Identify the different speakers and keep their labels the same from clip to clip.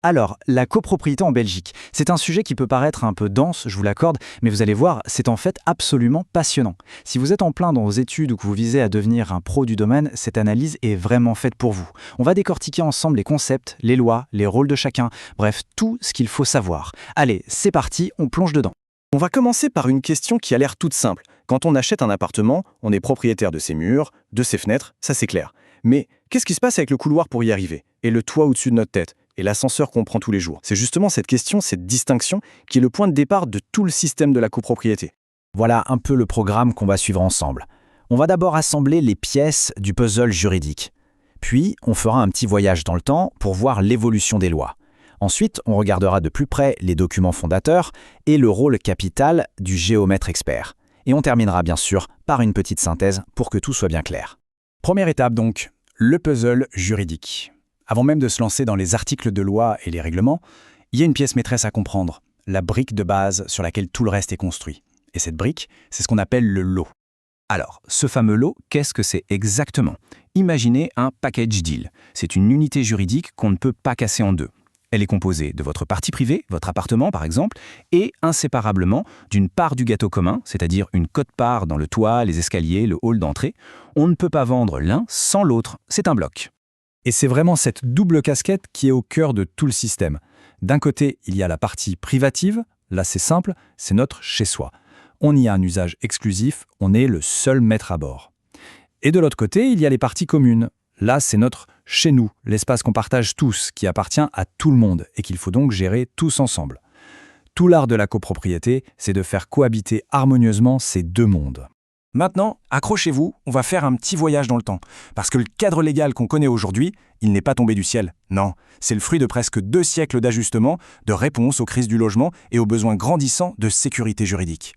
Speaker 1: Alors, la copropriété en Belgique, c'est un sujet qui peut paraître un peu dense, je vous l'accorde, mais vous allez voir, c'est en fait absolument passionnant. Si vous êtes en plein dans vos études ou que vous visez à devenir un pro du domaine, cette analyse est vraiment faite pour vous. On va décortiquer ensemble les concepts, les lois, les rôles de chacun, bref, tout ce qu'il faut savoir. Allez, c'est parti, on plonge dedans.
Speaker 2: On va commencer par une question qui a l'air toute simple. Quand on achète un appartement, on est propriétaire de ses murs, de ses fenêtres, ça c'est clair. Mais qu'est-ce qui se passe avec le couloir pour y arriver? Et le toit au-dessus de notre tête? Et l'ascenseur qu'on prend tous les jours? C'est justement cette question, cette distinction, qui est le point de départ de tout le système de la copropriété.
Speaker 1: Voilà un peu le programme qu'on va suivre ensemble. On va d'abord assembler les pièces du puzzle juridique. Puis, on fera un petit voyage dans le temps pour voir l'évolution des lois. Ensuite, on regardera de plus près les documents fondateurs et le rôle capital du géomètre expert. Et on terminera bien sûr par une petite synthèse pour que tout soit bien clair.
Speaker 3: Première étape donc, le puzzle juridique. Avant même de se lancer dans les articles de loi et les règlements, il y a une pièce maîtresse à comprendre, la brique de base sur laquelle tout le reste est construit. Et cette brique, c'est ce qu'on appelle le lot. Alors, ce fameux lot, qu'est-ce que c'est exactement? Imaginez un package deal. C'est une unité juridique qu'on ne peut pas casser en deux. Elle est composée de votre partie privée, votre appartement par exemple, et inséparablement d'une part du gâteau commun, c'est-à-dire une quote-part dans le toit, les escaliers, le hall d'entrée. On ne peut pas vendre l'un sans l'autre, c'est un bloc. Et c'est vraiment cette double casquette qui est au cœur de tout le système. D'un côté, il y a la partie privative, là c'est simple, c'est notre chez-soi. On y a un usage exclusif, on est le seul maître à bord. Et de l'autre côté, il y a les parties communes. Là, c'est notre chez nous, l'espace qu'on partage tous, qui appartient à tout le monde et qu'il faut donc gérer tous ensemble. Tout l'art de la copropriété, c'est de faire cohabiter harmonieusement ces deux mondes. Maintenant, accrochez-vous, on va faire un petit voyage dans le temps. Parce que le cadre légal qu'on connaît aujourd'hui, il n'est pas tombé du ciel. Non, c'est le fruit de presque 2 siècles d'ajustements, de réponses aux crises du logement et aux besoins grandissants de sécurité juridique.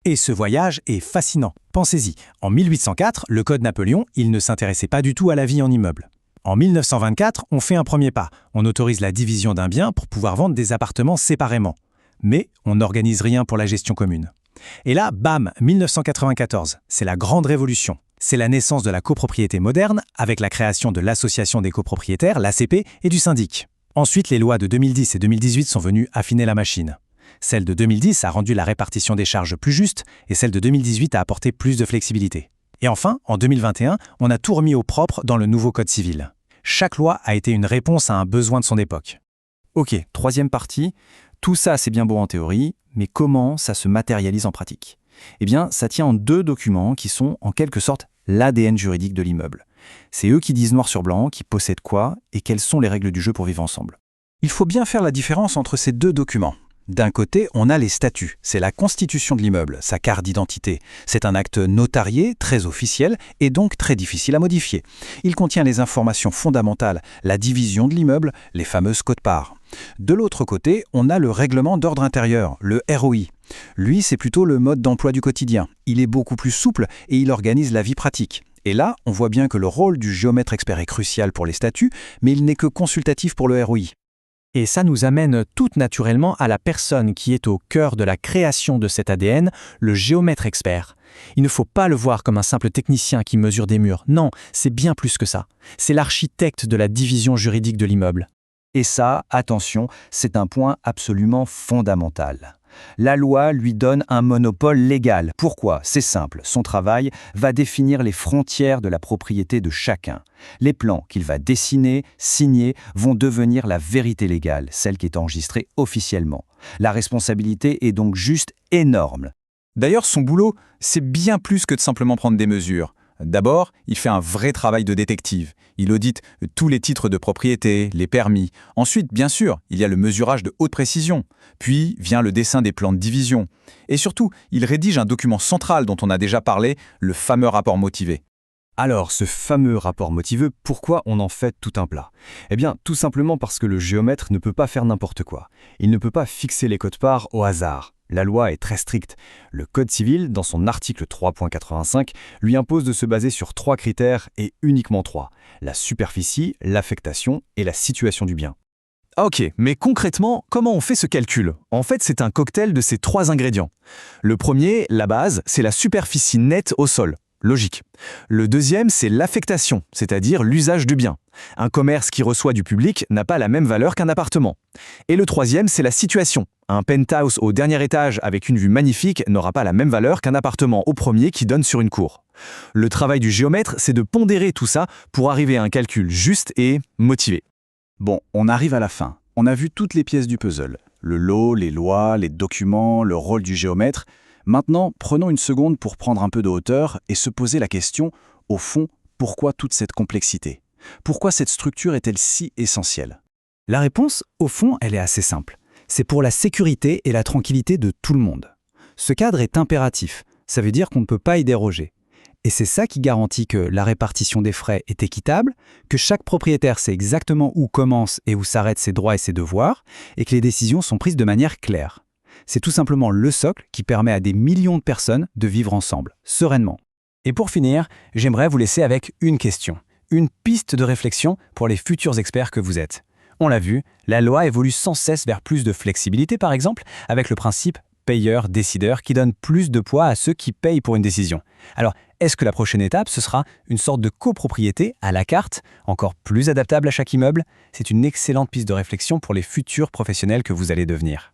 Speaker 3: Et ce voyage est fascinant. Pensez-y, en 1804, le Code Napoléon, il ne s'intéressait pas du tout à la vie en immeuble. En 1924, on fait un premier pas. On autorise la division d'un bien pour pouvoir vendre des appartements séparément. Mais on n'organise rien pour la gestion commune. Et là, bam, 1994, c'est la grande révolution. C'est la naissance de la copropriété moderne avec la création de l'Association des copropriétaires, l'ACP, et du syndic. Ensuite, les lois de 2010 et 2018 sont venues affiner la machine. Celle de 2010 a rendu la répartition des charges plus juste et celle de 2018 a apporté plus de flexibilité. Et enfin, en 2021, on a tout remis au propre dans le nouveau Code civil. Chaque loi a été une réponse à un besoin de son époque.
Speaker 2: Ok, troisième partie, tout ça c'est bien beau en théorie, mais comment ça se matérialise en pratique? Eh bien, ça tient en 2 documents qui sont en quelque sorte l'ADN juridique de l'immeuble. C'est eux qui disent noir sur blanc qui possèdent quoi et quelles sont les règles du jeu pour vivre ensemble.
Speaker 3: Il faut bien faire la différence entre ces 2 documents. D'un côté, on a les statuts, c'est la constitution de l'immeuble, sa carte d'identité. C'est un acte notarié, très officiel et donc très difficile à modifier. Il contient les informations fondamentales, la division de l'immeuble, les fameuses quotes-parts. De l'autre côté, on a le règlement d'ordre intérieur, le ROI. Lui, c'est plutôt le mode d'emploi du quotidien. Il est beaucoup plus souple et il organise la vie pratique. Et là, on voit bien que le rôle du géomètre expert est crucial pour les statuts, mais il n'est que consultatif pour le ROI.
Speaker 4: Et ça nous amène tout naturellement à la personne qui est au cœur de la création de cet ADN, le géomètre expert. Il ne faut pas le voir comme un simple technicien qui mesure des murs. Non, c'est bien plus que ça. C'est l'architecte de la division juridique de l'immeuble.
Speaker 5: Et ça, attention, c'est un point absolument fondamental. La loi lui donne un monopole légal. Pourquoi? C'est simple, son travail va définir les frontières de la propriété de chacun. Les plans qu'il va dessiner, signer, vont devenir la vérité légale, celle qui est enregistrée officiellement. La responsabilité est donc juste énorme.
Speaker 3: D'ailleurs, son boulot, c'est bien plus que de simplement prendre des mesures. D'abord, il fait un vrai travail de détective. Il audite tous les titres de propriété, les permis. Ensuite, bien sûr, il y a le mesurage de haute précision. Puis vient le dessin des plans de division. Et surtout, il rédige un document central dont on a déjà parlé, le fameux rapport motivé.
Speaker 2: Alors, ce fameux rapport motiveux, pourquoi on en fait tout un plat? Eh bien, tout simplement parce que le géomètre ne peut pas faire n'importe quoi. Il ne peut pas fixer les quotes-parts au hasard. La loi est très stricte. Le Code civil, dans son article 3.85, lui impose de se baser sur 3 critères et uniquement 3. La superficie, l'affectation et la situation du bien.
Speaker 3: Ah ok, mais concrètement, comment on fait ce calcul? En fait, c'est un cocktail de ces 3 ingrédients. Le premier, la base, c'est la superficie nette au sol.
Speaker 2: Logique. Le deuxième, c'est l'affectation, c'est-à-dire l'usage du bien. Un commerce qui reçoit du public n'a pas la même valeur qu'un appartement. Et le troisième, c'est la situation. Un penthouse au dernier étage avec une vue magnifique n'aura pas la même valeur qu'un appartement au premier qui donne sur une cour. Le travail du géomètre, c'est de pondérer tout ça pour arriver à un calcul juste et motivé.
Speaker 3: Bon, on arrive à la fin. On a vu toutes les pièces du puzzle. Le lot, les lois, les documents, le rôle du géomètre. Maintenant, prenons une seconde pour prendre un peu de hauteur et se poser la question, au fond, pourquoi toute cette complexité? Pourquoi cette structure est-elle si essentielle?
Speaker 5: La réponse, au fond, elle est assez simple. C'est pour la sécurité et la tranquillité de tout le monde. Ce cadre est impératif, ça veut dire qu'on ne peut pas y déroger. Et c'est ça qui garantit que la répartition des frais est équitable, que chaque propriétaire sait exactement où commencent et où s'arrêtent ses droits et ses devoirs, et que les décisions sont prises de manière claire. C'est tout simplement le socle qui permet à des millions de personnes de vivre ensemble, sereinement. Et pour finir, j'aimerais vous laisser avec une question, une piste de réflexion pour les futurs experts que vous êtes. On l'a vu, la loi évolue sans cesse vers plus de flexibilité, par exemple, avec le principe payeur-décideur qui donne plus de poids à ceux qui payent pour une décision. Alors, est-ce que la prochaine étape, ce sera une sorte de copropriété à la carte, encore plus adaptable à chaque immeuble? C'est une excellente piste de réflexion pour les futurs professionnels que vous allez devenir.